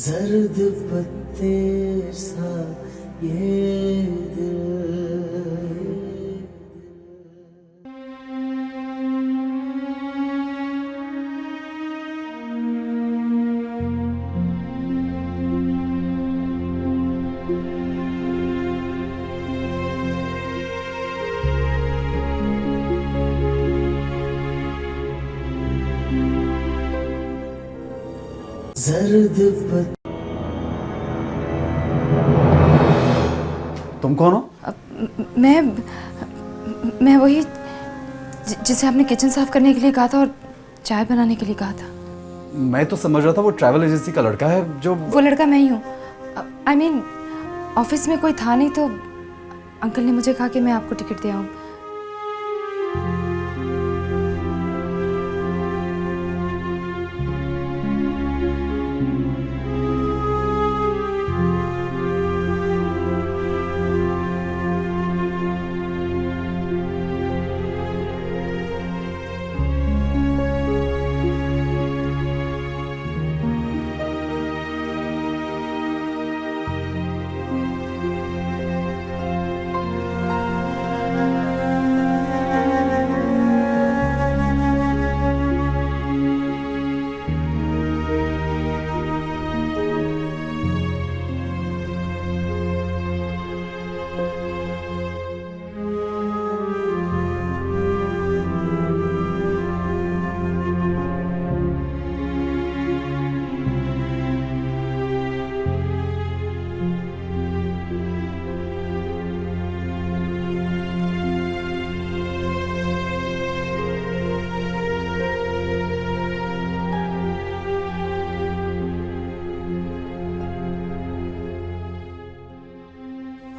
जर्द पत्ते सा ये दिल। जर्द पत्ते। तुम कौन हो? मैं वही जिसे आपने किचन साफ करने के लिए कहा था और चाय बनाने के लिए कहा था। मैं तो समझ रहा था वो ट्रैवल एजेंसी का लड़का है जो। वो लड़का मैं ही हूँ। I mean, ऑफिस में कोई था नहीं तो अंकल ने मुझे कहा कि मैं आपको टिकट दे आऊँ।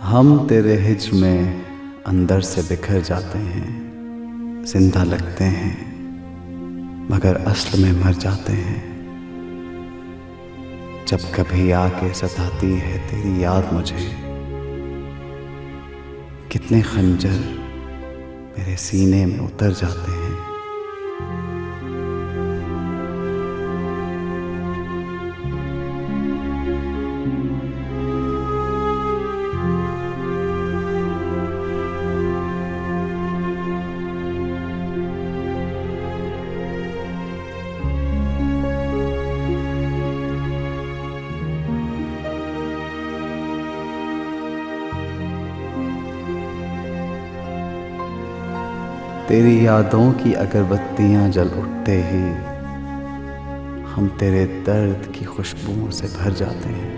हम तेरे हिज्र में अंदर से बिखर जाते हैं, जिंदा लगते हैं मगर असल में मर जाते हैं। जब कभी आके सताती है तेरी याद मुझे, कितने खंजर मेरे सीने में उतर जाते हैं। तेरी यादों की अगरबत्तियां जल उठते ही हम तेरे दर्द की खुशबुओं से भर जाते हैं।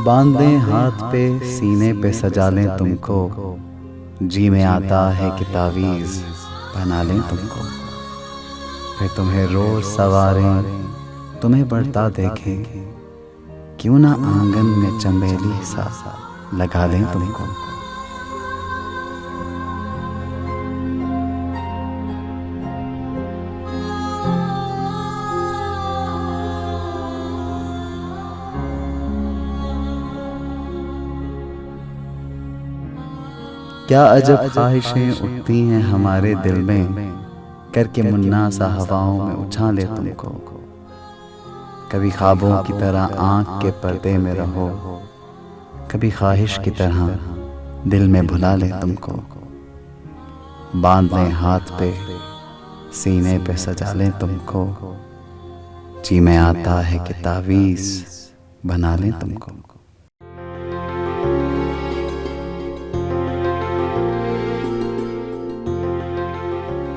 बांध दें हाथ पे सीने पे सजा लें तुमको, जी में आता है कि तावीज़ बना लें तुमको। फिर तुम्हें रोज सवारें, तुम्हें बढ़ता देखें, क्यों ना आंगन में चमेली सा लगा लें तुमको। क्या अजब ख्वाहिशें उठती हैं हमारे दिल में, करके मुन्ना सा हवाओं में उछाले तुमको। कभी ख्वाबों की तरह आँख के पर्दे में रहो, कभी ख्वाहिश की तरह दिल में भुला ले तुमको। बांध लें हाथ पे, सीने पे सजा लें तुमको, जी में आता है कि तावीज़ बना लें तुमको।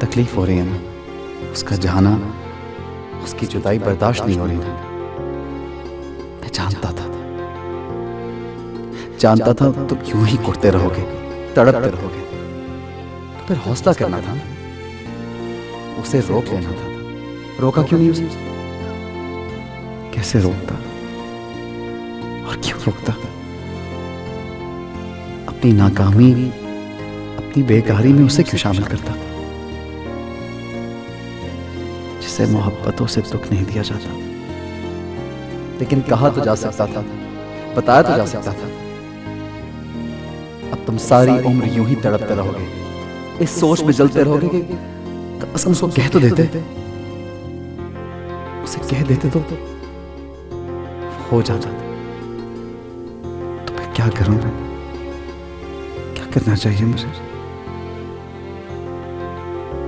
तकलीफ हो रही है ना, उसका जाना, उसकी जुदाई बर्दाश्त नहीं हो रही ना। मैं जानता था तुम यूं ही कुटते रहोगे, तड़पते रहोगे, तो फिर हौसला करना था ना, उसे रोक लेना था। रोका क्यों नहीं उसे? कैसे रोकता और क्यों रोकता? अपनी नाकामी, अपनी बेकारी में उसे क्यों शामिल करता? जिसे मोहब्बतों से दुख नहीं दिया जाता। लेकिन कहा तो जा सकता था, बताया तो जा सकता था। अब तुम सारी उम्र यूं ही तड़पते रहोगे, इस सोच में जलते रहोगे कि कम उसको कह तो देते, उसे कह देते तो हो जाता। तो मैं क्या करूं? क्या करना चाहिए मुझे?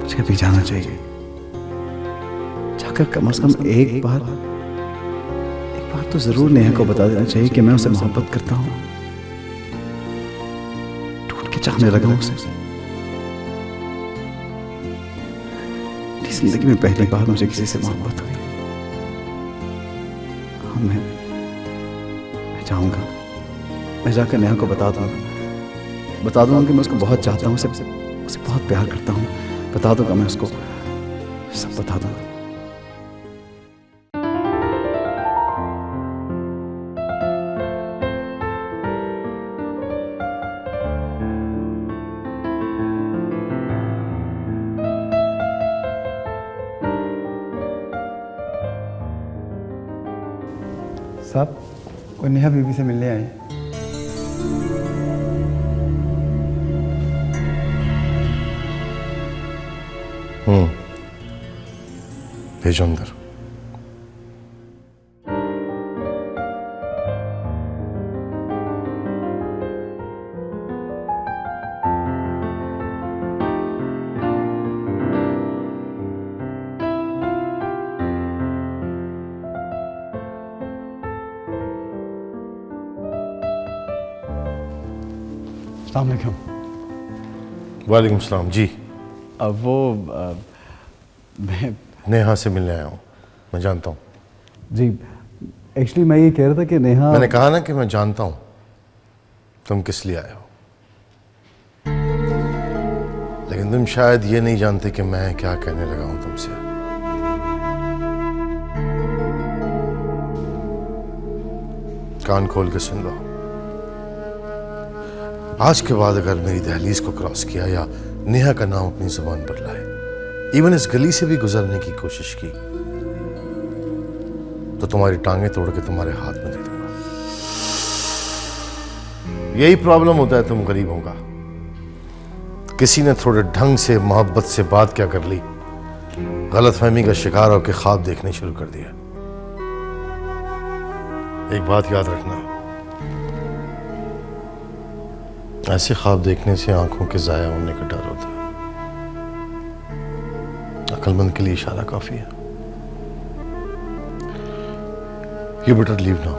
मुझे अभी जाना चाहिए, जाकर कम से कम एक बार तो जरूर नेहा को बता देना चाहिए कि मैं उसे मोहब्बत करता हूं, ढूंढ के चाहने लगा हूं उसे। जिंदगी में पहली बार मुझे किसी से मोहब्बत हुई। हाँ, मैं चाहूंगा, मैं जाकर नेहा को बता दूंगा कि मैं उसको बहुत चाहता हूँ, उसे बहुत प्यार करता हूँ। बता दूंगा, मैं उसको सब बता दूंगा। साहब, कोई नेहा बीबी से मिलने आए। भेजो अंदर। अस्सलाम वालेकुम। वालेकुम सलाम जी। अब वो मैं नेहा से मिलने आया हूँ। मैं जानता हूँ जी, एक्चुअली मैं ये कह रहा था कि नेहा, मैंने कहा ना कि मैं जानता हूँ तुम किस लिए आए हो, लेकिन तुम शायद ये नहीं जानते कि मैं क्या कहने लगा हूं तुमसे। कान खोल के सुन लो। आज के बाद अगर मेरी दहलीज को क्रॉस किया या नेहा का नाम अपनी जुबान पर लाए, इवन इस गली से भी गुजरने की कोशिश की, तो तुम्हारी टांगें तोड़ के तुम्हारे हाथ में दे दूंगा। यही प्रॉब्लम होता है तुम गरीबों का। किसी ने थोड़े ढंग से मोहब्बत से बात क्या कर ली, गलतफहमी का शिकार होकर ख्वाब देखने शुरू कर दिया। एक बात याद रखना, ऐसे ख्वाब देखने से आंखों के जाया होने का डर होता है। अक्लमंद के लिए इशारा काफी है। You better leave now.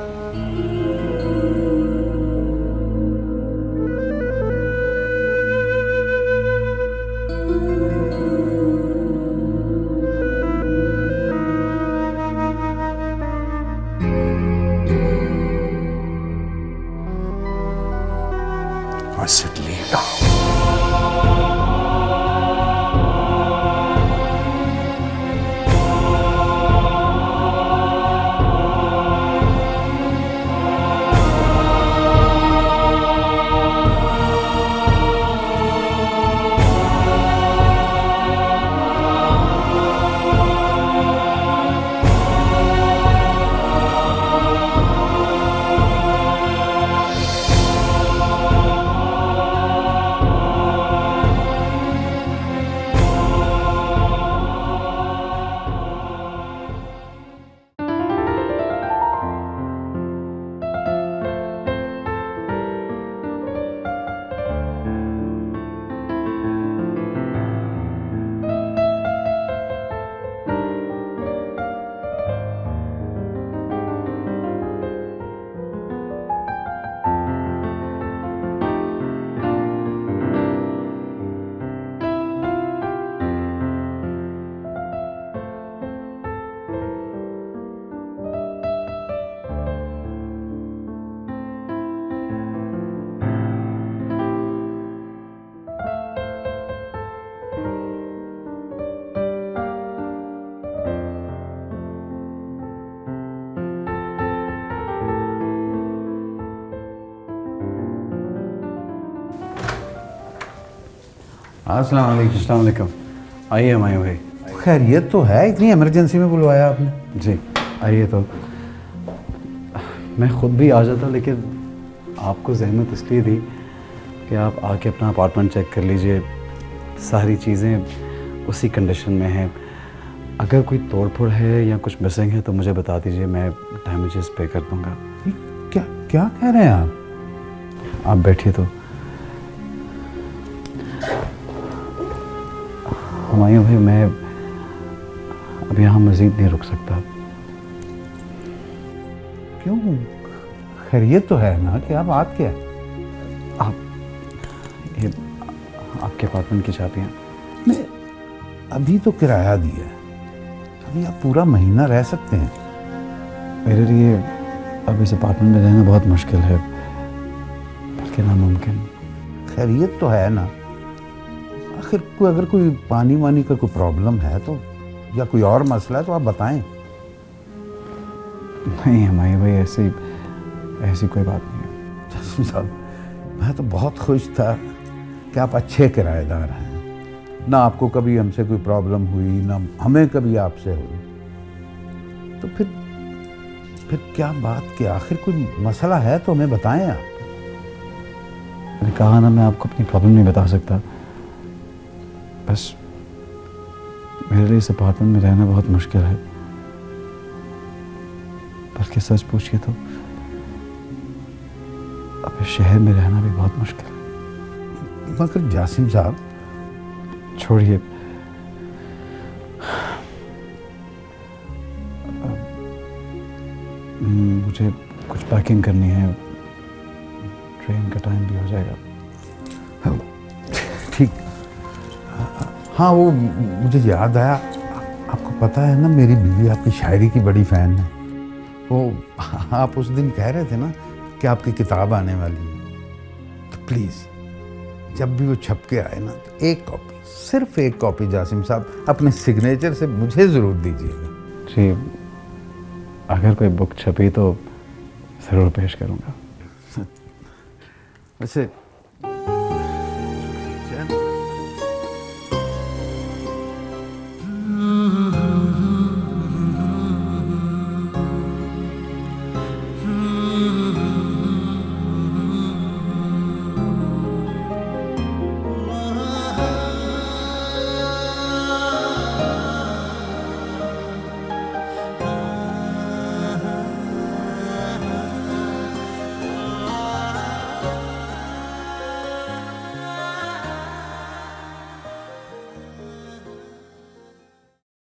I said leave now. अस्सलाम वालेकुम। अस्सलाम वालेकुम। आइए हमायूं भाई। खैरियत तो है, इतनी इमरजेंसी में बुलवाया आपने? जी आइए। तो मैं ख़ुद भी आ जाता, लेकिन आपको जहमत इसलिए दी कि आप आके अपना अपार्टमेंट चेक कर लीजिए। सारी चीज़ें उसी कंडीशन में हैं। अगर कोई तोड़ फोड़ है या कुछ मिसिंग है तो मुझे बता दीजिए, मैं डैमेजेस पे कर दूँगा। क्या क्या कह रहे हैं आप बैठिए। तो हुमायूं भाई, मैं अब यहाँ मज़ीद नहीं रुक सकता। क्यों? खैरियत तो है ना? क्या बात क्या? ये आपके अपार्टमेंट की चाबियाँ। नहीं, अभी तो किराया दिया है, अभी आप पूरा महीना रह सकते हैं। मेरे लिए अब इस अपार्टमेंट में रहना बहुत मुश्किल है, बल्कि नामुमकिन। खैरियत तो है ना? आखिर अगर कोई पानी वानी का कोई प्रॉब्लम है तो, या कोई और मसला है तो आप बताएं। नहीं हमारे भाई, ऐसी कोई बात नहीं है। जासिम साहब, मैं तो बहुत खुश था कि आप अच्छे किराएदार हैं। ना आपको कभी हमसे कोई प्रॉब्लम हुई, ना हमें कभी आपसे हुई। तो फिर क्या बात की? आखिर कोई मसला है तो हमें बताएं आप। मैंने कहा ना, मैं आपको अपनी प्रॉब्लम नहीं बता सकता। बस मेरे लिए इस अपार्टमेंट में रहना बहुत मुश्किल है, बल्कि सच पूछिए तो अब इस शहर में रहना भी बहुत मुश्किल है। मगर जासिम साहब, छोड़िए। मुझे कुछ पैकिंग करनी है, ट्रेन का टाइम भी हो जाएगा। ठीक। हाँ, वो मुझे याद आया, आपको पता है ना मेरी बीवी आपकी शायरी की बड़ी फ़ैन है। वो आप उस दिन कह रहे थे ना कि आपकी किताब आने वाली है, तो प्लीज़ जब भी वो छप के आए ना, तो एक कॉपी, सिर्फ एक कॉपी जासिम साहब अपने सिग्नेचर से मुझे ज़रूर दीजिएगा। जी, अगर कोई बुक छपी तो ज़रूर पेश करूँगा। वैसे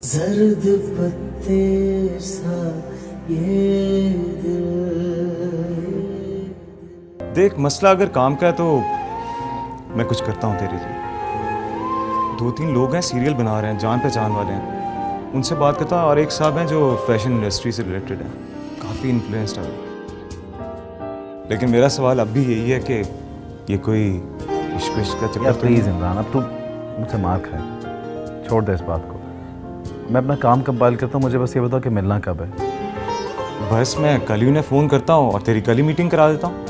जर्द पत्ते सा ये दिल। देख, मसला अगर काम का है तो मैं कुछ करता हूँ तेरे लिए। 2-3 लोग हैं, सीरियल बना रहे हैं, जान पहचान वाले हैं, उनसे बात करता हूँ। और एक साहब हैं जो फैशन इंडस्ट्री से रिलेटेड हैं, काफ़ी इन्फ्लुएंस्ड है। लेकिन मेरा सवाल अब भी यही है कि ये कोई इश्क का चक्कर तो प्लीज़ इमरान, अब तू मुझसे मार खाए, छोड़ दे इस बात को। मैं अपना काम कंपाइल करता हूँ, मुझे बस ये बताओ कि मिलना कब है। बस मैं कल ही उन्हें फ़ोन करता हूँ और तेरी कल ही मीटिंग करा देता हूँ।